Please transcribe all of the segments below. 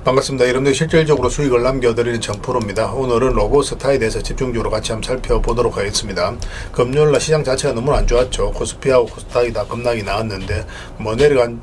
반갑습니다. 여러분들 실질적으로 수익을 남겨드리는 정프로입니다. 오늘은 로보스타에 대해서 집중적으로 같이 한번 살펴보도록 하겠습니다. 금요일날 시장 자체가 너무 안 좋았죠. 코스피하고 코스닥이 다 급락이 나왔는데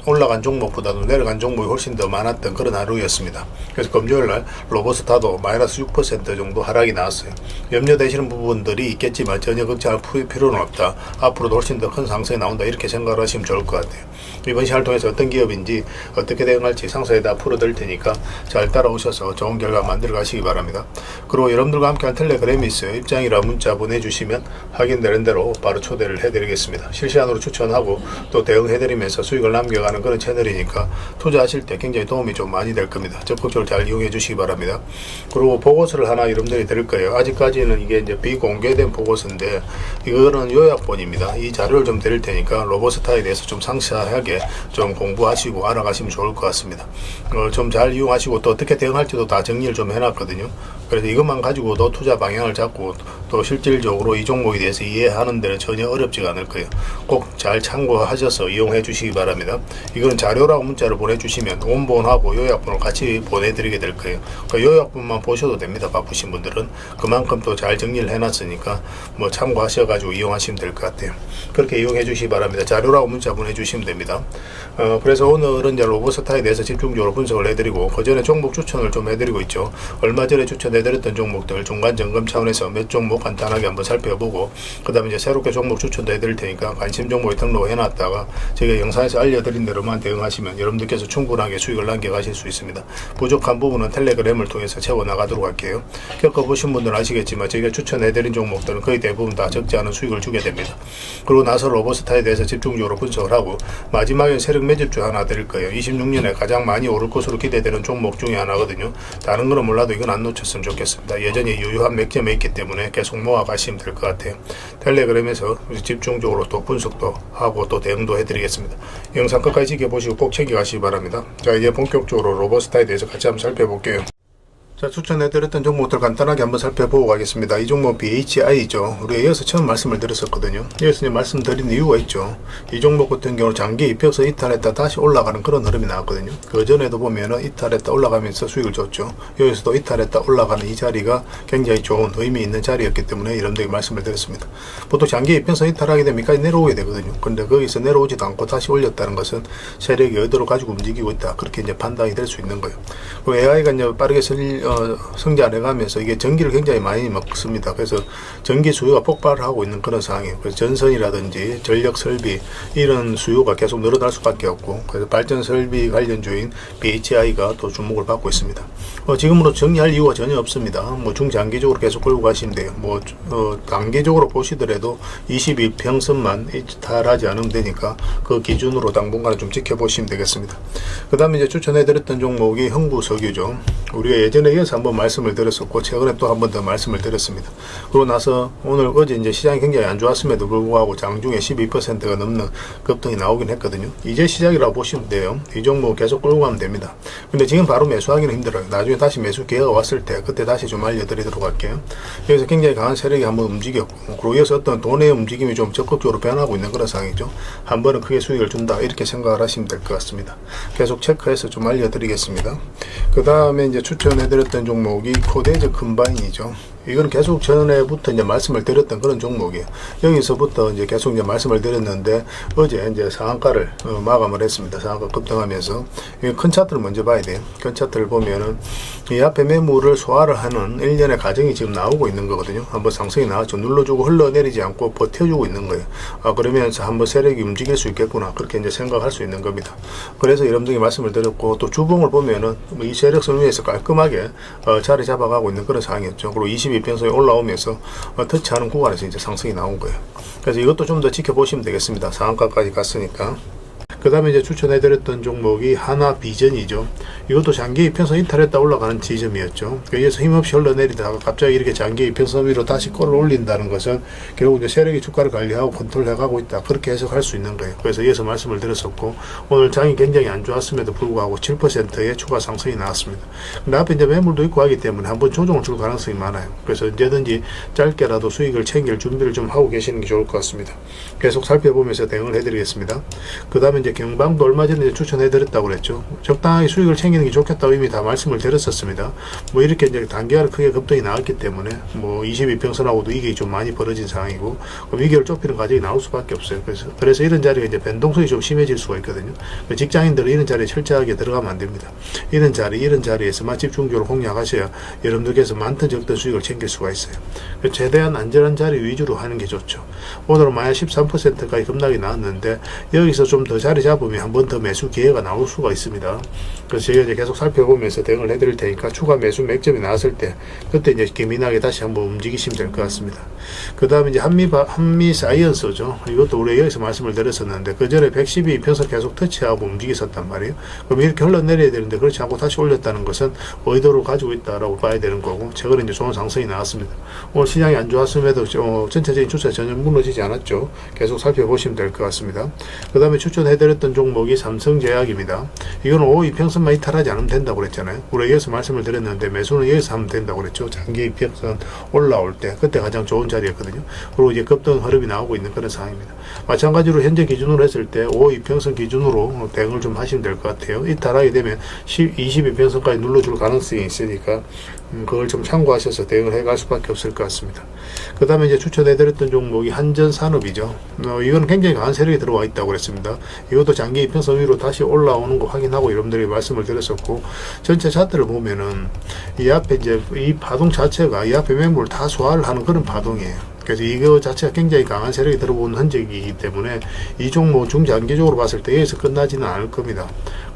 올라간 종목보다도 내려간 종목이 훨씬 더 많았던 그런 하루였습니다. 그래서 금요일날 로보스타도 마이너스 6% 정도 하락이 나왔어요. 염려되시는 부분들이 있겠지만 전혀 걱정할 필요는 없다. 앞으로도 훨씬 더 큰 상승이 나온다, 이렇게 생각을 하시면 좋을 것 같아요. 이번 시간을 통해서 어떤 기업인지 어떻게 대응할지 상세히 다 풀어드릴 테니까 잘 따라오셔서 좋은 결과 만들어 가시기 바랍니다. 그리고 여러분들과 함께한 텔레그램이 있어요. 입장이라 문자 보내주시면 확인되는 대로 바로 초대를 해드리겠습니다. 실시간으로 추천하고 또 대응해드리면서 수익을 남겨가는 그런 채널이니까 투자하실 때 굉장히 도움이 좀 많이 될 겁니다. 적극적으로 잘 이용해 주시기 바랍니다. 그리고 보고서를 하나 여러분들이 드릴 거예요. 아직까지는 이게 이제 비공개된 보고서인데 이거는 요약본입니다. 이 자료를 좀 드릴 테니까 로보스타에 대해서 좀 상세하게 좀 공부하시고 알아가시면 좋을 것 같습니다. 좀 잘 이용하시고 또 어떻게 대응할지도 다 정리를 좀 해놨거든요. 그래서 이것만 가지고도 투자 방향을 잡고 또 실질적으로 이 종목에 대해서 이해하는 데는 전혀 어렵지가 않을 거예요. 꼭 잘 참고하셔서 이용해 주시기 바랍니다. 이거는 자료라고 문자를 보내주시면 원본하고 요약본을 같이 보내드리게 될 거예요. 그 요약본만 보셔도 됩니다. 바쁘신 분들은 그만큼 또 잘 정리를 해놨으니까 뭐 참고하셔가지고 이용하시면 될 것 같아요. 그렇게 이용해 주시기 바랍니다. 자료라고 문자 보내주시면 됩니다. 그래서 오늘은 이제 로보스타에 대해서 집중적으로 분석을 해드리고 그 전에 종목 추천을 좀 해드리고 있죠. 얼마 전에 추천해드렸던 종목들 중간 점검 차원에서 몇 종목 간단하게 한번 살펴보고 그 다음에 이제 새롭게 종목 추천도 해드릴 테니까 관심 종목에 등록을 해놨다가 제가 영상에서 알려드린 대로만 대응하시면 여러분들께서 충분하게 수익을 남겨가실 수 있습니다. 부족한 부분은 텔레그램을 통해서 채워나가도록 할게요. 겪어보신 분들은 아시겠지만 제가 추천해드린 종목들은 거의 대부분 다 적지 않은 수익을 주게 됩니다. 그리고 나서 로보스타에 대해서 집중적으로 분석을 하고 마지막에 세력 매집주 하나 드릴 거예요. 26년에 가장 많이 오를 것으로 기대되는 종목 중에 하나거든요. 다른 거는 몰라도 이건 안 놓쳤으면 좋겠습니다. 여전히 유효한 맥점에 있기 때문에 계속 모아가시면 될 것 같아요. 텔레그램에서 집중적으로 또 분석도 하고 또 대응도 해드리겠습니다. 영상 끝까지 지켜보시고 꼭 챙겨가시기 바랍니다. 자, 이제 본격적으로 로보스타에 대해서 같이 한번 살펴볼게요. 자, 추천해드렸던 종목들 간단하게 한번 살펴보고 가겠습니다. 이 종목 BHI죠. 우리가 이어서 처음 말씀을 드렸었거든요. 이어서 이제 말씀드린 이유가 있죠. 이 종목 같은 경우는 장기 입혀서 이탈했다 다시 올라가는 그런 흐름이 나왔거든요. 그 전에도 보면은 이탈했다 올라가면서 수익을 줬죠. 여기서도 이탈했다 올라가는 이 자리가 굉장히 좋은 의미 있는 자리였기 때문에 여러분들에게 말씀을 드렸습니다. 보통 장기 입혀서 이탈하게 되면 여기까지 내려오게 되거든요. 근데 거기서 내려오지도 않고 다시 올렸다는 것은 세력이 어디로 가지고 움직이고 있다, 그렇게 이제 판단이 될 수 있는 거예요. 그리고 AI가 이제 빠르게 성장해 가면서 이게 전기를 굉장히 많이 먹습니다. 그래서 전기 수요가 폭발을 하고 있는 그런 상황이에요. 그래서 전선이라든지 전력 설비 이런 수요가 계속 늘어날 수밖에 없고, 그래서 발전 설비 관련주인 BHI가 또 주목을 받고 있습니다. 지금으로 정리할 이유가 전혀 없습니다. 뭐 중장기적으로 계속 끌고 가시면 돼요. 뭐 단기적으로 보시더라도 21평선만 이탈하지 않으면 되니까 그 기준으로 당분간은 좀 지켜보시면 되겠습니다. 그 다음에 이제 추천해드렸던 종목이 흥부석유죠. 우리가 예전에 이어서 한번 말씀을 드렸었고 최근에 또 한 번 더 말씀을 드렸습니다. 그러고 나서 어제 이제 시장이 굉장히 안 좋았음에도 불구하고 장중에 12%가 넘는 급등이 나오긴 했거든요. 이제 시작이라고 보시면 돼요. 이 종목 계속 끌고 가면 됩니다. 근데 지금 바로 매수하기는 힘들어요. 나중에 다시 매수 기회가 왔을 때 그때 다시 좀 알려드리도록 할게요. 여기서 굉장히 강한 세력이 한번 움직였고, 그리고 이어서 어떤 돈의 움직임이 좀 적극적으로 변하고 있는 그런 상황이죠. 한 번은 크게 수익을 준다, 이렇게 생각을 하시면 될 것 같습니다. 계속 체크해서 좀 알려드리겠습니다. 그 다음에 이제 추천해드렸던 종목이 코데즈 컴바인이죠. 이건 계속 전에부터 이제 말씀을 드렸던 그런 종목이에요. 여기서부터 이제 계속 이제 말씀을 드렸는데 어제 이제 상한가를 마감을 했습니다. 상한가 급등하면서 큰 차트를 먼저 봐야 돼요. 큰 차트를 보면은 이 앞에 매물을 소화를 하는 일련의 과정이 지금 나오고 있는 거거든요. 한번 상승이 나왔죠. 눌러주고 흘러내리지 않고 버텨주고 있는 거예요. 그러면서 한번 세력이 움직일 수 있겠구나, 그렇게 이제 생각할 수 있는 겁니다. 그래서 여러분들이 말씀을 드렸고, 또 주봉을 보면은 이 세력선 위에서 깔끔하게 자리 잡아가고 있는 그런 상황이었죠. 그리고 22평선이 올라오면서 터치하는 구간에서 이제 상승이 나온 거예요. 그래서 이것도 좀 더 지켜보시면 되겠습니다. 상한가까지 갔으니까. 그 다음에 이제 추천해드렸던 종목이 하나비전이죠. 이것도 장기 이평선 이탈했다 올라가는 지점이었죠. 여기에서 힘없이 흘러내리다가 갑자기 이렇게 장기 이평선 위로 다시 꼴을 올린다는 것은 결국 이제 세력이 주가를 관리하고 컨트롤해가고 있다, 그렇게 해석할 수 있는 거예요. 그래서 이어서 말씀을 드렸었고, 오늘 장이 굉장히 안 좋았음에도 불구하고 7%의 추가 상승이 나왔습니다. 근데 앞에 이제 매물도 있고 하기 때문에 한번 조정을 줄 가능성이 많아요. 그래서 언제든지 짧게라도 수익을 챙길 준비를 좀 하고 계시는 게 좋을 것 같습니다. 계속 살펴보면서 대응을 해드리겠습니다. 그 다음에 이제 경방도 얼마 전에 추천해드렸다고 그랬죠. 적당하게 수익을 챙기는 게 좋겠다고 이미 다 말씀을 드렸었습니다. 뭐 이렇게 이제 단기화를 크게 급등이 나왔기 때문에 뭐 22평선하고도 이게 좀 많이 벌어진 상황이고, 그럼 2개월 좁히는 과정이 나올 수밖에 없어요. 그래서 이런 자리가 이제 변동성이 좀 심해질 수가 있거든요. 직장인들은 이런 자리에 철저하게 들어가면 안 됩니다. 이런 자리에서만 집중적으로 공략하셔야 여러분들께서 많든 적든 수익을 챙길 수가 있어요. 최대한 안전한 자리 위주로 하는 게 좋죠. 오늘은 만약 13%까지 급락이 나왔는데 여기서 좀 더 자리 잡으면 한 번 더 매수 기회가 나올 수가 있습니다. 그래서 제가 이제 계속 살펴보면서 대응을 해드릴 테니까 추가 매수 맥점이 나왔을 때 그때 이제 기민하게 다시 한번 움직이시면 될 것 같습니다. 그 다음에 이제 한미 사이언스죠. 이것도 우리 여기서 말씀을 드렸었는데 그 전에 112평선 계속 터치하고 움직였었단 말이에요. 그럼 이렇게 흘러내려야 되는데 그렇지 않고 다시 올렸다는 것은 의도를 가지고 있다라고 봐야 되는 거고, 최근에 이제 좋은 상승이 나왔습니다. 오늘 시장이 안 좋았음에도 전체적인 추세 전혀 무너지지 않았죠. 계속 살펴보시면 될 것 같습니다. 그 다음에 추천해드렸던 종목이 삼성제약입니다. 이거는 52평선만 이탈하지 않으면 된다고 그랬잖아요. 우리 여기서 말씀을 드렸는데 매수는 여기서 하면 된다고 그랬죠. 장기 평선 올라올 때 그때 가장 좋은 자리였거든요. 그리고 이제 급등 흐름이 나오고 있는 그런 상황입니다. 마찬가지로 현재 기준으로 했을 때 52평선 기준으로 대응을 좀 하시면 될 것 같아요. 이탈하게 되면 22평선까지 눌러줄 가능성이 있으니까 그걸 좀 참고하셔서 대응을 해갈 수밖에 없을 것 같습니다. 그 다음에 이제 추천해드렸던 종목이 한전산업이죠. 이건 굉장히 강한 세력이 들어와 있다고 그랬습니다. 이것도 장기 이평선 위로 다시 올라오는 거 확인하고 여러분들이 말씀을 드렸었고, 전체 차트를 보면은 이 앞에 이제 이 파동 자체가 이 앞에 매물을 다 소화를 하는 그런 파동이에요. 그래서 이거 자체가 굉장히 강한 세력이 들어오는 흔적이기 때문에 이 종목 중장기적으로 봤을 때 여기서 끝나지는 않을 겁니다.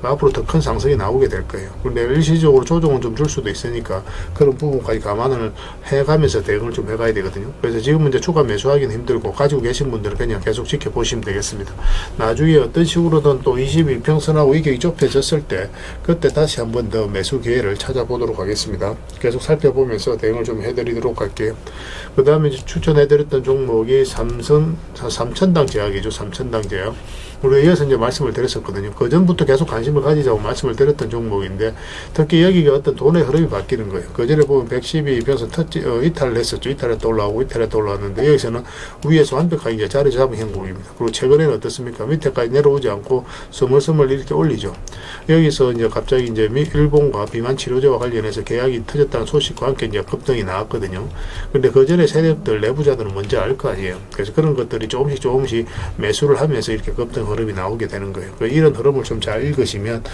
앞으로 더 큰 상승이 나오게 될 거예요. 근데 일시적으로 조정은 좀 줄 수도 있으니까 그런 부분까지 감안을 해가면서 대응을 좀 해가야 되거든요. 그래서 지금은 이제 추가 매수하기는 힘들고 가지고 계신 분들은 그냥 계속 지켜보시면 되겠습니다. 나중에 어떤 식으로든 또 21평선하고 이격이 좁혀졌을 때 그때 다시 한번 더 매수 기회를 찾아보도록 하겠습니다. 계속 살펴보면서 대응을 좀 해드리도록 할게요. 그 다음에 추천해드렸던 종목이 삼천당 제약이죠. 삼천당 제약. 우리가 이어서 이제 말씀을 드렸었거든요. 그 전부터 계속 관심을 가지자고 말씀을 드렸던 종목인데, 특히 여기가 어떤 돈의 흐름이 바뀌는 거예요. 그 전에 보면 112평선 이탈을 했었죠. 이탈했다 올라오고 이탈했다 올라왔는데 여기서는 위에서 완벽하게 이제 자리 잡은 형국입니다. 그리고 최근에는 어떻습니까? 밑에까지 내려오지 않고 스멀스멀 이렇게 올리죠. 여기서 이제 갑자기 이제 일본과 비만 치료제와 관련해서 계약이 터졌다는 소식과 함께 이제 급등이 나왔거든요. 근데 그 전에 세력들 내부자들은 먼저 알 거 아니에요. 그래서 그런 것들이 조금씩 매수를 하면서 이렇게 급등 흐름이 나오게 되는 거예요. 이런 흐름을 좀 잘 읽으시면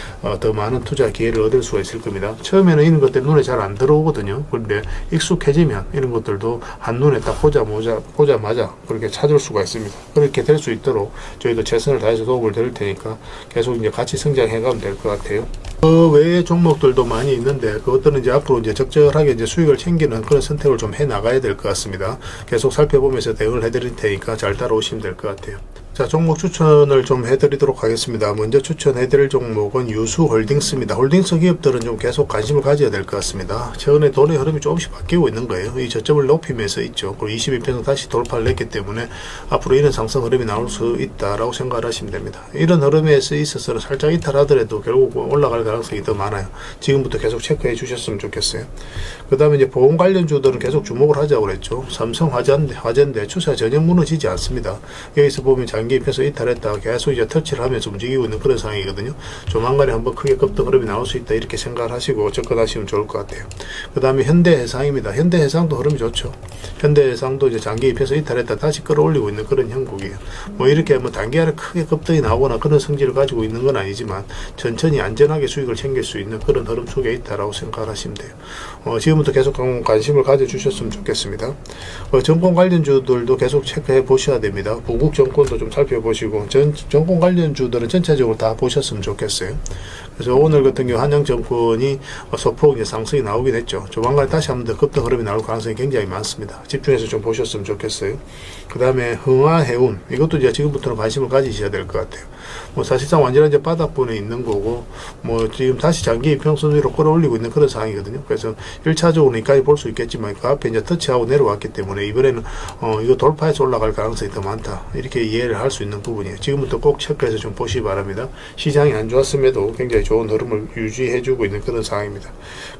더 많은 투자 기회를 얻을 수가 있을 겁니다. 처음에는 이런 것들 눈에 잘 안 들어오거든요. 그런데 익숙해지면 이런 것들도 한눈에 딱 보자마자 그렇게 찾을 수가 있습니다. 그렇게 될 수 있도록 저희도 최선을 다해서 도움을 드릴 테니까 계속 이제 같이 성장해가면 될 것 같아요. 그 외의 종목들도 많이 있는데 그것들은 이제 앞으로 이제 적절하게 이제 수익을 챙기는 그런 선택을 좀 해 나가야 될 것 같습니다. 계속 살펴보면서 대응을 해드릴 테니까 잘 따라오시면 될 것 같아요. 자, 종목 추천을 좀 해드리도록 하겠습니다. 먼저 추천해드릴 종목은 유수홀딩스입니다. 홀딩스 기업들은 좀 계속 관심을 가져야 될 것 같습니다. 최근에 돈의 흐름이 조금씩 바뀌고 있는 거예요. 이 저점을 높이면서 있죠. 그리고 22평선 다시 돌파를 했기 때문에 앞으로 이런 상승 흐름이 나올 수 있다라고 생각을 하시면 됩니다. 이런 흐름에 있어서는 살짝 이탈하더라도 결국 올라갈 가능성이 더 많아요. 지금부터 계속 체크해 주셨으면 좋겠어요. 그 다음에 이제 보험 관련주들은 계속 주목을 하자고 그랬죠. 삼성 화재인데 추세가 전혀 무너지지 않습니다. 여기서 보면 장기 입혀서 이탈했다가 계속 이제 터치를 하면서 움직이고 있는 그런 상황이거든요. 조만간에 한번 크게 급등 흐름이 나올 수 있다 이렇게 생각을 하시고 접근하시면 좋을 것 같아요. 그 다음에 현대해상입니다. 현대해상도 흐름이 좋죠. 현대해상도 이제 장기 입혀서 이탈했다 다시 끌어올리고 있는 그런 형국이에요. 뭐 이렇게 뭐 단기간에 크게 급등이 나오거나 그런 성질을 가지고 있는 건 아니지만 천천히 안전하게 수익을 챙길 수 있는 그런 흐름 속에 있다라고 생각을 하시면 돼요. 지금부터 계속 관심을 가져주셨으면 좋겠습니다. 정권 관련주들도 계속 체크해 보셔야 됩니다. 부국 정권도 좀 살펴보시고 정권 관련주들은 전체적으로 다 보셨으면 좋겠어요. 그래서 오늘 같은 경우 한양정권이 소폭 이제 상승이 나오긴 했죠. 조만간에 다시 한번 더 급등 흐름이 나올 가능성이 굉장히 많습니다. 집중해서 좀 보셨으면 좋겠어요. 그 다음에 흥화해운 이것도 이제 지금부터는 관심을 가지셔야 될 것 같아요. 뭐 사실상 완전히 이제 바닥권에 있는 거고 뭐 지금 다시 장기 이평선 위로 끌어올리고 있는 그런 상황이거든요. 그래서 1차적으로 여기까지 볼 수 있겠지만 그 앞에 이제 터치하고 내려왔기 때문에 이번에는 이거 돌파해서 올라갈 가능성이 더 많다 이렇게 이해를 할 수 있는 부분이에요. 지금부터 꼭 체크해서 좀 보시기 바랍니다. 시장이 안 좋았음에도 굉장히 좋은 흐름을 유지해주고 있는 그런 상황입니다.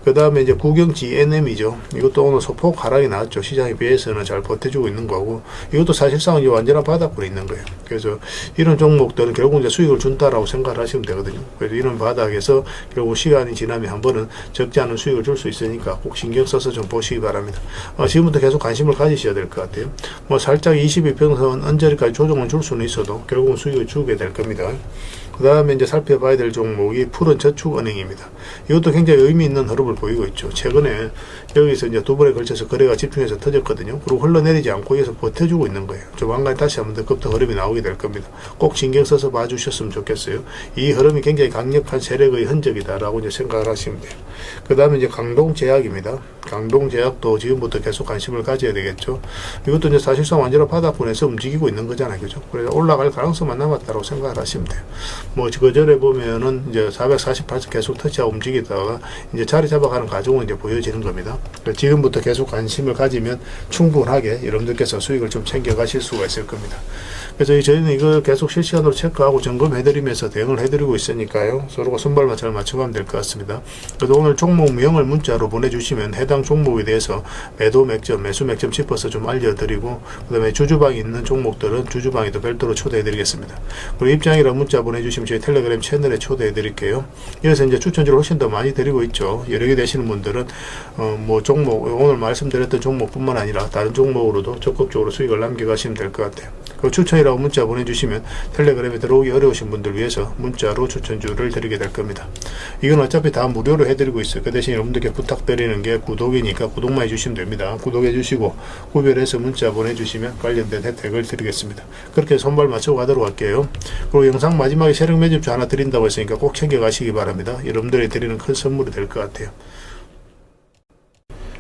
그 다음에 이제 국영지 NM이죠. 이것도 오늘 소폭 하락이 나왔죠. 시장에 비해서는 잘 버텨주고 있는 거고 이것도 사실상 이제 완전한 바닥권에 있는 거예요. 그래서 이런 종목들은 결국 결국 이제 수익을 준다라고 생각을 하시면 되거든요. 그래서 이런 바닥에서 결국 시간이 지나면 한 번은 적지 않은 수익을 줄 수 있으니까 꼭 신경 써서 좀 보시기 바랍니다. 지금부터 계속 관심을 가지셔야 될 것 같아요. 뭐 살짝 22평선 언저리까지 조정을 줄 수는 있어도 결국은 수익을 주게 될 겁니다. 그 다음에 이제 살펴봐야 될 종목이 푸른 저축은행입니다. 이것도 굉장히 의미 있는 흐름을 보이고 있죠. 최근에 여기서 이제 두 번에 걸쳐서 거래가 집중해서 터졌거든요. 그리고 흘러내리지 않고 여기서 버텨주고 있는 거예요. 조만간 다시 한번 더 급등 흐름이 나오게 될 겁니다. 꼭 신경 써서 봐주셨으면 좋겠어요. 이 흐름이 굉장히 강력한 세력의 흔적이다라고 이제 생각을 하시면 돼요. 그 다음에 이제 강동제약입니다. 강동제약도 지금부터 계속 관심을 가져야 되겠죠. 이것도 이제 사실상 완전히 바닥권에서 움직이고 있는 거잖아요. 그죠? 그래서 올라갈 가능성만 남았다고 생각을 하시면 돼요. 뭐 그 전에 보면은 이제 448선 계속 터치하고 움직이다가 이제 자리 잡아가는 과정은 이제 보여지는 겁니다. 지금부터 계속 관심을 가지면 충분하게 여러분들께서 수익을 좀 챙겨 가실 수가 있을 겁니다. 그래서 저희는 이걸 계속 실시간으로 체크하고 점검해드리면서 대응을 해드리고 있으니까요. 서로가 손발만 잘 맞춰가면 될 것 같습니다. 그래서 오늘 종목명을 문자로 보내주시면 해당 종목에 대해서 매도 맥점, 매수 맥점 짚어서 좀 알려드리고, 그 다음에 주주방이 있는 종목들은 주주방에도 별도로 초대해드리겠습니다. 그리고 입장이라 문자 보내주시면 저희 텔레그램 채널에 초대해드릴게요. 여기서 이제 추천주를 훨씬 더 많이 드리고 있죠. 여러 개 되시는 분들은 뭐 종목, 오늘 말씀드렸던 종목뿐만 아니라 다른 종목으로도 적극적으로 수익을 남겨가시면 될 것 같아요. 그리고 추천이라고 문자 보내주시면 텔레그램에 들어오기 어려우신 분들 위해서 문자로 추천주를 드리게 될 겁니다. 이건 어차피 다 무료로 해드리고 있어요. 그 대신 여러분들께 부탁드리는 게 구독이니까 구독만 해주시면 됩니다. 구독해주시고 구별해서 문자 보내주시면 관련된 혜택을 드리겠습니다. 그렇게 손발 맞추고 가도록 할게요. 그리고 영상 마지막에 세력 매집주 하나 드린다고 했으니까 꼭 챙겨가시기 바랍니다. 여러분들이 드리는 큰 선물이 될 것 같아요.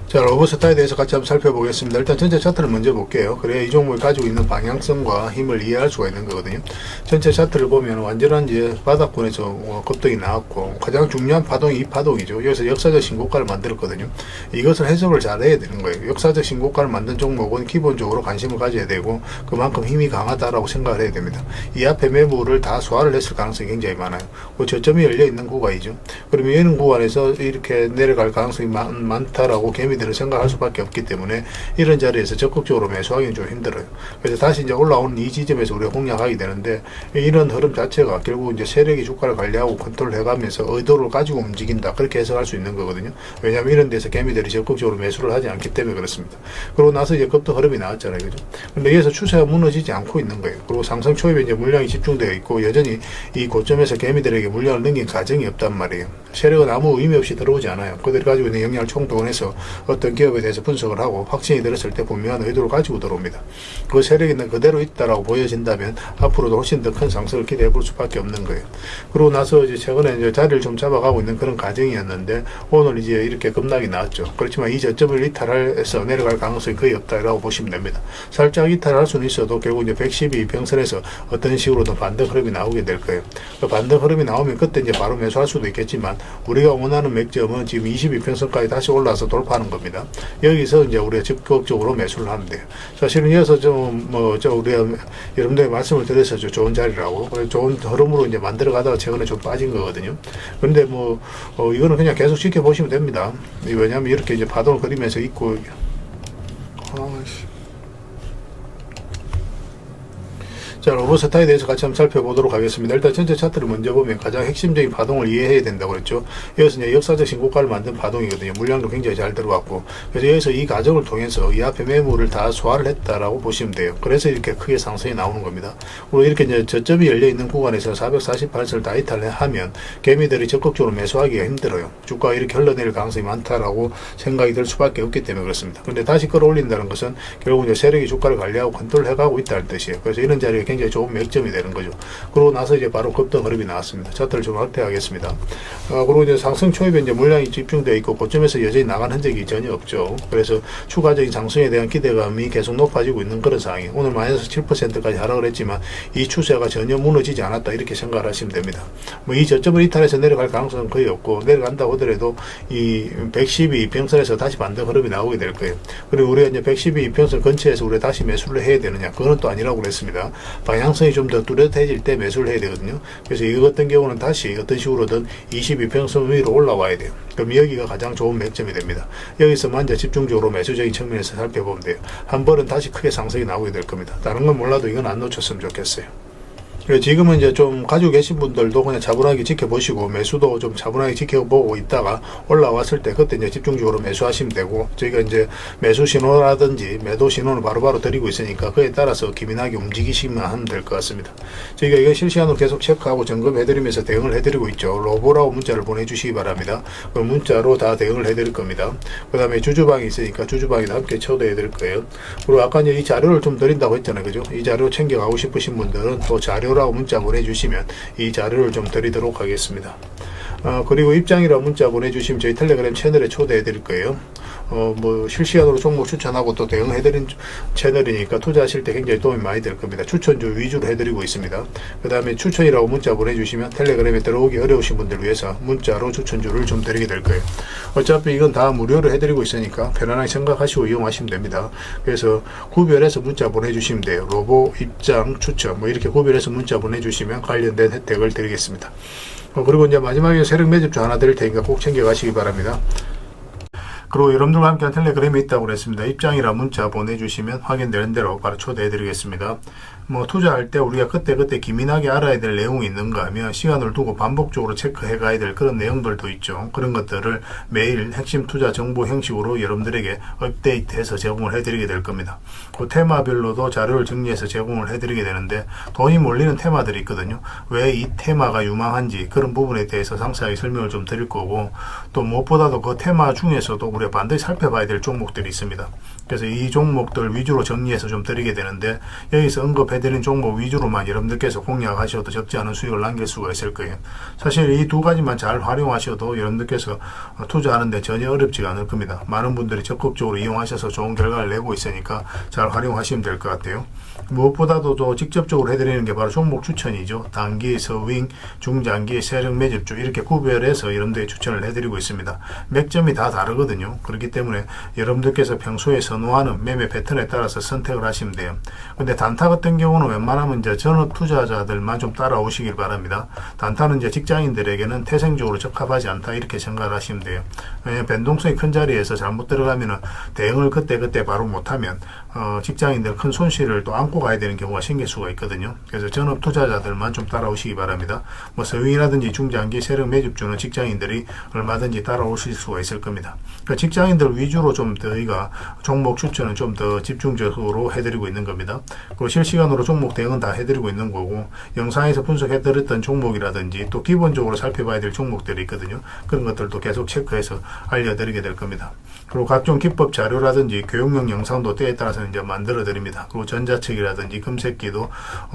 자, 로봇스타에 대해서 같이 한번 살펴보겠습니다. 일단 전체 차트를 먼저 볼게요. 그래야 이 종목이 가지고 있는 방향성과 힘을 이해할 수가 있는 거거든요. 전체 차트를 보면 완전한 이제 바닥권에서 급등이 나왔고, 가장 중요한 파동이 이 파동이죠. 여기서 역사적 신고가를 만들었거든요. 이것을 해석을 잘 해야 되는 거예요. 역사적 신고가를 만든 종목은 기본적으로 관심을 가져야 되고, 그만큼 힘이 강하다라고 생각을 해야 됩니다. 이 앞에 매물을 다 소화를 했을 가능성이 굉장히 많아요. 그 저점이 열려 있는 구간이죠. 그러면 이런 구간에서 이렇게 내려갈 가능성이 많다라고 개미들 생각할 수밖에 없기 때문에 이런 자리에서 적극적으로 매수하기는 좀 힘들어요. 그래서 다시 이제 올라오는 이 지점에서 우리가 공략하게 되는데, 이런 흐름 자체가 결국 이제 세력이 주가를 관리하고 컨트롤 해가면서 의도를 가지고 움직인다, 그렇게 해석할 수 있는 거거든요. 왜냐하면 이런 데서 개미들이 적극적으로 매수를 하지 않기 때문에 그렇습니다. 그러고 나서 이제 급등 흐름이 나왔잖아요. 그죠? 근데 여기서 추세가 무너지지 않고 있는 거예요. 그리고 상승 초입에 이제 물량이 집중되어 있고, 여전히 이 고점에서 개미들에게 물량을 넘긴 가정이 없단 말이에요. 세력은 아무 의미 없이 들어오지 않아요. 그들이 가지고 있는 역량을 총동원해서 어떤 기업에 대해서 분석을 하고 확신이 들었을 때 분명한 의도를 가지고 들어옵니다. 그 세력이 그대로 있다라고 보여진다면 앞으로도 훨씬 더 큰 상승을 기대해 볼 수밖에 없는 거예요. 그러고 나서 이제 최근에 이제 자리를 좀 잡아가고 있는 그런 과정이었는데, 오늘 이제 이렇게 급락이 나왔죠. 그렇지만 이 저점을 이탈해서 내려갈 가능성이 거의 없다라고 보시면 됩니다. 살짝 이탈할 수는 있어도 결국 이제 112평선에서 어떤 식으로든 반등 흐름이 나오게 될 거예요. 그 반등 흐름이 나오면 그때 이제 바로 매수할 수도 있겠지만, 우리가 원하는 맥점은 지금 22평선까지 다시 올라와서 돌파하는 겁니다. 여기서 이제 우리가 적극적으로 매수를 하면 돼요. 사실은 이어서 우리가 여러분들에게 말씀을 드려서 좋은 자리라고, 좋은 흐름으로 이제 만들어 가다가 최근에 좀 빠진 거거든요. 그런데 이거는 그냥 계속 지켜보시면 됩니다. 왜냐하면 이렇게 이제 파동을 그리면서 있고, 자, 로봇스타에 대해서 같이 한번 살펴보도록 하겠습니다. 일단 전체 차트를 먼저 보면 가장 핵심적인 파동을 이해해야 된다고 그랬죠. 여기서 이제 역사적 신고가를 만든 파동이거든요. 물량도 굉장히 잘 들어왔고, 그래서 여기서 이 과정을 통해서 이 앞에 매물을 다 소화를 했다라고 보시면 돼요. 그래서 이렇게 크게 상승이 나오는 겁니다. 그리고 이렇게 이제 저점이 열려 있는 구간에서 448선을 다 이탈하면 개미들이 적극적으로 매수하기가 힘들어요. 주가가 이렇게 흘러내릴 가능성이 많다라고 생각이 들 수밖에 없기 때문에 그렇습니다. 그런데 다시 끌어올린다는 것은 결국 이제 세력이 주가를 관리하고 컨트롤 해가고 있다는 뜻이에요. 그래서 이런 자리에 굉장히 좋은 맥점이 되는 거죠. 그러고 나서 이제 바로 급등 흐름이 나왔습니다. 차트를 좀 확대하겠습니다. 그리고 이제 상승 초입에 이제 물량이 집중되어 있고, 고점에서 여전히 나간 흔적이 전혀 없죠. 그래서 추가적인 상승에 대한 기대감이 계속 높아지고 있는 그런 상황이에요. 오늘 마이너스 7%까지 하락을 했지만 이 추세가 전혀 무너지지 않았다, 이렇게 생각을 하시면 됩니다. 이 저점을 이탈해서 내려갈 가능성은 거의 없고, 내려간다고 하더라도 이 112평선에서 다시 반등 흐름이 나오게 될 거예요. 그리고 우리가 이제 112평선 근처에서 우리가 다시 매수를 해야 되느냐, 그건 또 아니라고 그랬습니다. 방향성이 좀 더 뚜렷해질 때 매수를 해야 되거든요. 그래서 이거 같은 경우는 다시 어떤 식으로든 22평선 위로 올라와야 돼요. 그럼 여기가 가장 좋은 맥점이 됩니다. 여기서 먼저 집중적으로 매수적인 측면에서 살펴보면 돼요. 한 번은 다시 크게 상승이 나오게 될 겁니다. 다른 건 몰라도 이건 안 놓쳤으면 좋겠어요. 지금은 이제 좀 가지고 계신 분들도 그냥 차분하게 지켜보시고 매수도 좀 차분하게 지켜보고 있다가 올라왔을 때 그때 이제 집중적으로 매수하시면 되고, 저희가 이제 매수 신호라든지 매도 신호를 바로바로 드리고 있으니까 그에 따라서 기민하게 움직이시면 하면 될 것 같습니다. 저희가 이거 실시간으로 계속 체크하고 점검해드리면서 대응을 해드리고 있죠. 로보라고 문자를 보내주시기 바랍니다. 그 문자로 다 대응을 해드릴 겁니다. 그 다음에 주주방이 있으니까 주주방에도 함께 초대해드릴 거예요. 그리고 아까 이제 이 자료를 좀 드린다고 했잖아요. 그죠? 이 자료 챙겨가고 싶으신 분들은 또 자료라고 문자 보내주시면 이 자료를 좀 드리도록 하겠습니다. 그리고 입장이라고 문자 보내주시면 저희 텔레그램 채널에 초대해 드릴 거예요. 뭐 실시간으로 종목 추천하고 또 대응해드린 채널이니까 투자하실 때 굉장히 도움이 많이 될 겁니다. 추천주 위주로 해드리고 있습니다. 그 다음에 추천이라고 문자 보내주시면 텔레그램에 들어오기 어려우신 분들 위해서 문자로 추천주를 좀 드리게 될 거예요. 어차피 이건 다 무료로 해드리고 있으니까 편안하게 생각하시고 이용하시면 됩니다. 그래서 구별해서 문자 보내주시면 돼요. 로보, 입장, 추천 뭐 이렇게 구별해서 문자 보내주시면 관련된 혜택을 드리겠습니다. 그리고 이제 마지막에 세력 매집주 하나 드릴 테니까 꼭 챙겨가시기 바랍니다. 그리고 여러분들과 함께한 텔레그램이 있다고 그랬습니다. 입장이라 문자 보내주시면 확인되는 대로 바로 초대해드리겠습니다. 뭐 투자할 때 우리가 그때그때 기민하게 알아야 될 내용이 있는가 하면 시간을 두고 반복적으로 체크해 가야 될 그런 내용들도 있죠. 그런 것들을 매일 핵심 투자 정보 형식으로 여러분들에게 업데이트해서 제공을 해드리게 될 겁니다. 그 테마별로도 자료를 정리해서 제공을 해드리게 되는데 돈이 몰리는 테마들이 있거든요. 왜 이 테마가 유망한지 그런 부분에 대해서 상세하게 설명을 좀 드릴 거고, 또 무엇보다도 그 테마 중에서도 우리가 반드시 살펴봐야 될 종목들이 있습니다. 그래서 이 종목들 위주로 정리해서 좀 드리게 되는데, 여기서 언급해드린 종목 위주로만 여러분들께서 공략하셔도 적지 않은 수익을 남길 수가 있을 거예요. 사실 이 두 가지만 잘 활용하셔도 여러분들께서 투자하는데 전혀 어렵지가 않을 겁니다. 많은 분들이 적극적으로 이용하셔서 좋은 결과를 내고 있으니까 잘 활용하시면 될 것 같아요. 무엇보다도 또 직접적으로 해드리는 게 바로 종목 추천이죠. 단기, 서윙, 중장기, 세력 매집주 이렇게 구별해서 여러분들에게 추천을 해드리고 있습니다. 맥점이 다 다르거든요. 그렇기 때문에 여러분들께서 평소에 선호하는 매매 패턴에 따라서 선택을 하시면 돼요. 근데 단타 같은 경우는 웬만하면 이제 전업 투자자들만 좀 따라오시길 바랍니다. 단타는 이제 직장인들에게는 태생적으로 적합하지 않다 이렇게 생각을 하시면 돼요. 왜냐하면 변동성이 큰 자리에서 잘못 들어가면 대응을 그때 바로 못하면 직장인들 큰 손실을 또 안고 가야 되는 경우가 생길 수가 있거든요. 그래서 전업 투자자들만 좀 따라오시기 바랍니다. 뭐 서윙이라든지 중장기 세력 매집주는 직장인들이 얼마든지 따라오실 수가 있을 겁니다. 그러니까 직장인들 위주로 좀 저희가 종목 추천은 좀 더 집중적으로 해드리고 있는 겁니다. 그리고 실시간으로 종목 대응은 다 해드리고 있는 거고, 영상에서 분석해드렸던 종목이라든지 또 기본적으로 살펴봐야 될 종목들이 있거든요. 그런 것들도 계속 체크해서 알려드리게 될 겁니다. 그리고 각종 기법 자료라든지 교육용 영상도 때에 따라서 이제 만들어 드립니다. 그리고 전자책이라든지 금색기도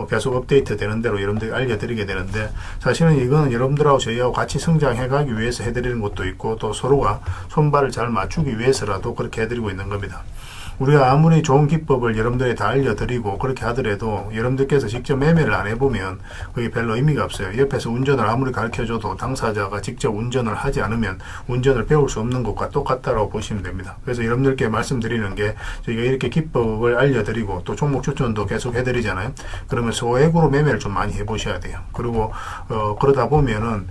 계속 업데이트 되는 대로 여러분들이 알려드리게 되는데, 사실은 이거는 여러분들하고 저희하고 같이 성장해 가기 위해서 해드리는 것도 있고, 또 서로가 손발을 잘 맞추기 위해서라도 그렇게 해드리고 있는 겁니다. 우리가 아무리 좋은 기법을 여러분들에 다 알려드리고 그렇게 하더라도 여러분들께서 직접 매매를 안 해보면 그게 별로 의미가 없어요. 옆에서 운전을 아무리 가르쳐줘도 당사자가 직접 운전을 하지 않으면 운전을 배울 수 없는 것과 똑같다고 보시면 됩니다. 그래서 여러분들께 말씀드리는 게, 저희가 이렇게 기법을 알려드리고 또 종목 추천도 계속 해드리잖아요. 그러면 소액으로 매매를 좀 많이 해보셔야 돼요. 그리고 그러다 보면은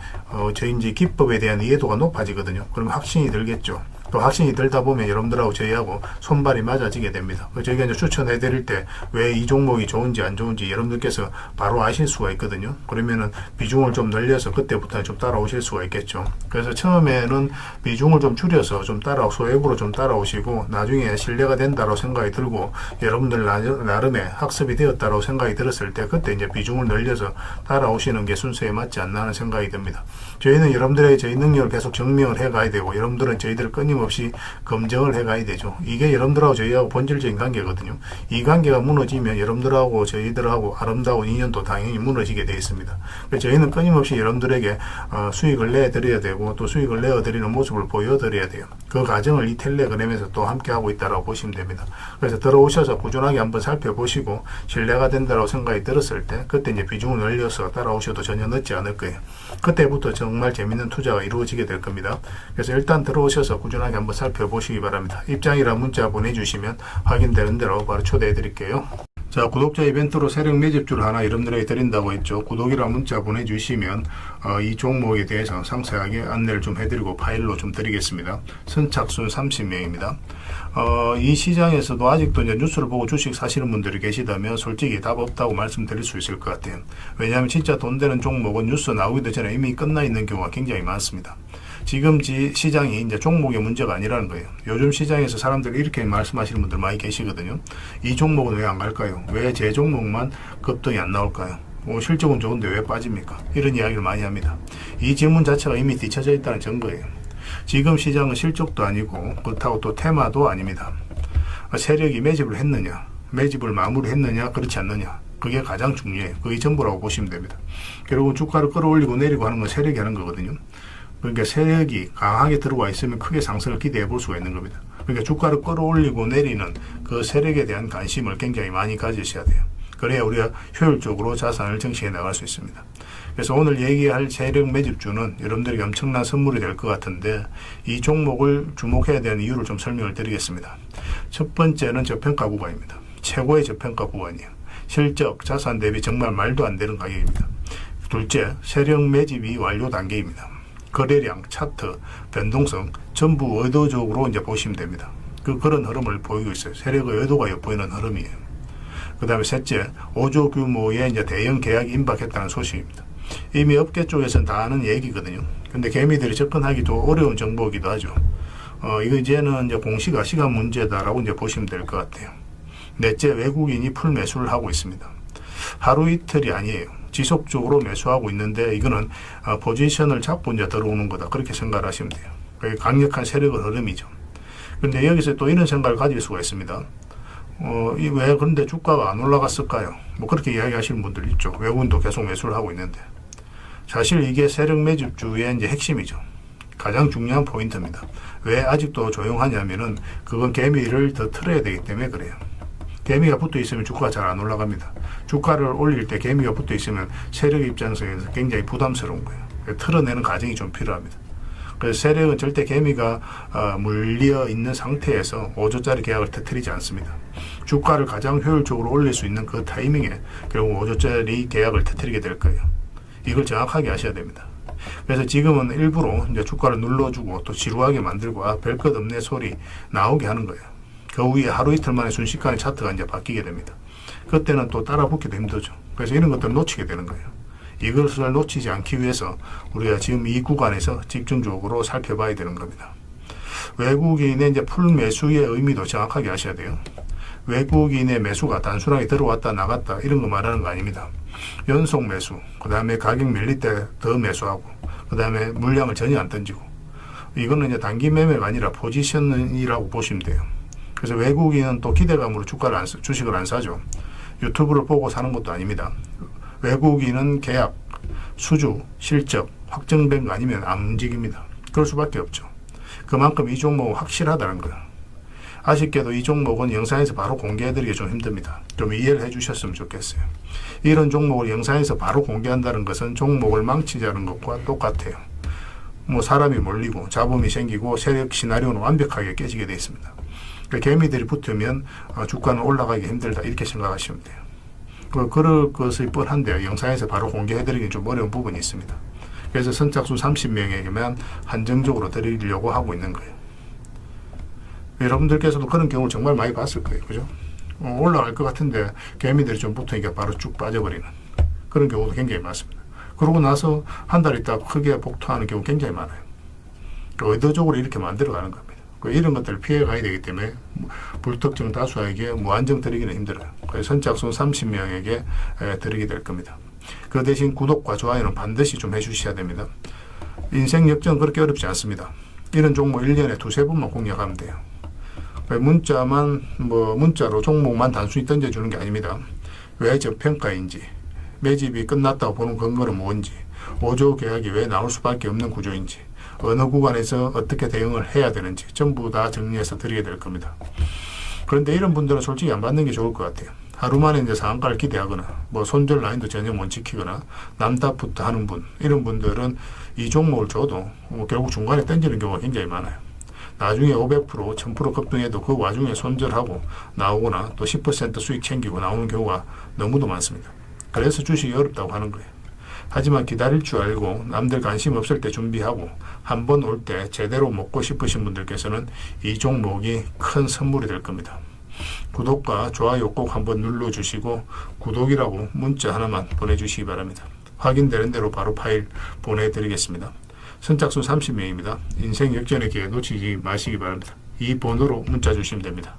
저희 이제 기법에 대한 이해도가 높아지거든요. 그러면 확신이 들겠죠. 또 확신이 들다 보면 여러분들하고 저희하고 손발이 맞아지게 됩니다. 저희가 이제 추천해 드릴 때 왜 이 종목이 좋은지 안 좋은지 여러분들께서 바로 아실 수가 있거든요. 그러면은 비중을 좀 늘려서 그때부터 좀 따라오실 수가 있겠죠. 그래서 처음에는 비중을 좀 줄여서 좀 소액으로 좀 따라오시고, 나중에 신뢰가 된다고 생각이 들고 여러분들 나름의 학습이 되었다고 생각이 들었을 때 그때 이제 비중을 늘려서 따라오시는 게 순서에 맞지 않나 하는 생각이 듭니다. 저희는 여러분들의 저희 능력을 계속 증명을 해 가야 되고, 여러분들은 저희들을 끊임없이 검증을 해 가야 되죠. 이게 여러분들하고 저희하고 본질적인 관계거든요. 이 관계가 무너지면 여러분들하고 저희들하고 아름다운 인연도 당연히 무너지게 되어 있습니다. 그래서 저희는 끊임없이 여러분들에게 수익을 내드려야 되고, 또 수익을 내어드리는 모습을 보여드려야 돼요. 그 과정을 이 텔레그램에서 또 함께 하고 있다고 보시면 됩니다. 그래서 들어오셔서 꾸준하게 한번 살펴보시고 신뢰가 된다고 생각이 들었을 때 그때 이제 비중을 늘려서 따라오셔도 전혀 늦지 않을 거예요. 그때부터 정말 재밌는 투자가 이루어지게 될 겁니다. 그래서 일단 들어오셔서 꾸준하게 한번 살펴보시기 바랍니다. 입장이라 문자 보내주시면 확인되는 대로 바로 초대해 드릴게요. 자, 구독자 이벤트로 세력 매집주를 하나 여러분들에게 드린다고 했죠. 구독이라 문자 보내주시면 이 종목에 대해서 상세하게 안내를 좀 해드리고 파일로 좀 드리겠습니다. 선착순 30명입니다. 이 시장에서도 아직도 이제 뉴스를 보고 주식 사시는 분들이 계시다면 솔직히 답 없다고 말씀드릴 수 있을 것 같아요. 왜냐하면 진짜 돈 되는 종목은 뉴스 나오기도 전에 이미 끝나 있는 경우가 굉장히 많습니다. 지금 시장이 이제 종목의 문제가 아니라는 거예요. 요즘 시장에서 사람들이 이렇게 말씀하시는 분들 많이 계시거든요. 이 종목은 왜 안 갈까요? 왜 제 종목만 급등이 안 나올까요? 실적은 좋은데 왜 빠집니까? 이런 이야기를 많이 합니다. 이 질문 자체가 이미 뒤쳐져 있다는 증거예요. 지금 시장은 실적도 아니고 그렇다고 또 테마도 아닙니다. 세력이 매집을 했느냐, 매집을 마무리했느냐, 그렇지 않느냐, 그게 가장 중요해요. 그게 전부라고 보시면 됩니다. 결국은 주가를 끌어올리고 내리고 하는 건 세력이 하는 거거든요. 그러니까 세력이 강하게 들어와 있으면 크게 상승을 기대해 볼 수가 있는 겁니다. 그러니까 주가를 끌어올리고 내리는 그 세력에 대한 관심을 굉장히 많이 가지셔야 돼요. 그래야 우리가 효율적으로 자산을 정치해 나갈 수 있습니다. 그래서 오늘 얘기할 세력 매집주는 여러분들에게 엄청난 선물이 될 것 같은데 이 종목을 주목해야 되는 이유를 좀 설명을 드리겠습니다. 첫 번째는 저평가 구간입니다. 최고의 저평가 구간이에요. 실적, 자산 대비 정말 말도 안 되는 가격입니다. 둘째, 세력 매집이 완료 단계입니다. 거래량, 차트, 변동성 전부 의도적으로 이제 보시면 됩니다. 그런 흐름을 보이고 있어요. 세력의 의도가 엿보이는 흐름이에요. 그 다음에 셋째, 5조 규모의 이제 대형 계약이 임박했다는 소식입니다. 이미 업계 쪽에서는 다 아는 얘기거든요. 근데 개미들이 접근하기도 어려운 정보이기도 하죠. 이거 이제는 이제 공시가 시간 문제다라고 이제 보시면 될 것 같아요. 넷째, 외국인이 풀 매수를 하고 있습니다. 하루 이틀이 아니에요. 지속적으로 매수하고 있는데 이거는 포지션을 잡고 이제 들어오는 거다. 그렇게 생각을 하시면 돼요. 그게 강력한 세력의 흐름이죠. 근데 여기서 또 이런 생각을 가질 수가 있습니다. 왜 그런데 주가가 안 올라갔을까요? 뭐 그렇게 이야기하시는 분들 있죠. 외국인도 계속 매수를 하고 있는데. 사실 이게 세력 매집주의 이제 핵심이죠. 가장 중요한 포인트입니다. 왜 아직도 조용하냐면은 그건 개미를 더 틀어야 되기 때문에 그래요. 개미가 붙어 있으면 주가가 잘 안 올라갑니다. 주가를 올릴 때 개미가 붙어 있으면 세력 입장에서 굉장히 부담스러운 거예요. 틀어내는 과정이 좀 필요합니다. 그래서 세력은 절대 개미가 물려 있는 상태에서 5조짜리 계약을 터뜨리지 않습니다. 주가를 가장 효율적으로 올릴 수 있는 그 타이밍에 결국 5조짜리 계약을 터뜨리게 될 거예요. 이걸 정확하게 아셔야 됩니다. 그래서 지금은 일부러 이제 주가를 눌러주고 또 지루하게 만들고 별 것 없네 소리 나오게 하는 거예요. 그 후에 하루 이틀 만에 순식간에 차트가 이제 바뀌게 됩니다. 그때는 또 따라 붙기도 힘들죠. 그래서 이런 것들을 놓치게 되는 거예요. 이것을 놓치지 않기 위해서 우리가 지금 이 구간에서 집중적으로 살펴봐야 되는 겁니다. 외국인의 이제 풀 매수의 의미도 정확하게 아셔야 돼요. 외국인의 매수가 단순하게 들어왔다 나갔다 이런 거 말하는 거 아닙니다. 연속 매수, 그 다음에 가격 밀릴 때 더 매수하고, 그 다음에 물량을 전혀 안 던지고, 이거는 이제 단기 매매가 아니라 포지션이라고 보시면 돼요. 그래서 외국인은 또 기대감으로 주식을 안 사죠. 유튜브를 보고 사는 것도 아닙니다. 외국인은 계약, 수주, 실적, 확정된 거 아니면 안 움직입니다. 그럴 수밖에 없죠. 그만큼 이 종목은 확실하다는 거예요. 아쉽게도 이 종목은 영상에서 바로 공개해드리기 좀 힘듭니다. 좀 이해를 해주셨으면 좋겠어요. 이런 종목을 영상에서 바로 공개한다는 것은 종목을 망치자는 것과 똑같아요. 뭐 사람이 몰리고 잡음이 생기고 세력 시나리오는 완벽하게 깨지게 되어 있습니다. 그러니까 개미들이 붙으면 주가는 올라가기 힘들다 이렇게 생각하시면 돼요. 그럴 것이 뻔한데요. 영상에서 바로 공개해드리기 좀 어려운 부분이 있습니다. 그래서 선착순 30명에게만 한정적으로 드리려고 하고 있는 거예요. 여러분들께서도 그런 경우를 정말 많이 봤을 거예요. 그죠? 올라갈 것 같은데 개미들이 좀 붙으니까 바로 쭉 빠져버리는 그런 경우도 굉장히 많습니다. 그러고 나서 한 달 있다가 크게 복토하는 경우 굉장히 많아요. 의도적으로 이렇게 만들어가는 겁니다. 이런 것들을 피해 가야 되기 때문에 불특정 다수에게 무한정 드리기는 힘들어요. 그래서 선착순 30명에게 드리게 될 겁니다. 그 대신 구독과 좋아요는 반드시 좀 해주셔야 됩니다. 인생 역전은 그렇게 어렵지 않습니다. 이런 종목 1년에 두세 번만 공략하면 돼요. 문자로 종목만 단순히 던져주는 게 아닙니다. 왜 저평가인지, 매집이 끝났다고 보는 근거는 뭔지, 5조 계약이 왜 나올 수밖에 없는 구조인지, 어느 구간에서 어떻게 대응을 해야 되는지 전부 다 정리해서 드리게 될 겁니다. 그런데 이런 분들은 솔직히 안 받는 게 좋을 것 같아요. 하루 만에 이제 상한가를 기대하거나 손절 라인도 전혀 못 지키거나 남답부터 하는 분, 이런 분들은 이 종목을 줘도 결국 중간에 던지는 경우가 굉장히 많아요. 나중에 500%, 1000% 급등해도 그 와중에 손절하고 나오거나 또 10% 수익 챙기고 나오는 경우가 너무도 많습니다. 그래서 주식이 어렵다고 하는 거예요. 하지만 기다릴 줄 알고 남들 관심 없을 때 준비하고 한 번 올 때 제대로 먹고 싶으신 분들께서는 이 종목이 큰 선물이 될 겁니다. 구독과 좋아요 꼭 한번 눌러주시고 구독이라고 문자 하나만 보내주시기 바랍니다. 확인되는 대로 바로 파일 보내드리겠습니다. 선착순 30명입니다. 인생 역전의 기회 놓치지 마시기 바랍니다. 이 번호로 문자 주시면 됩니다.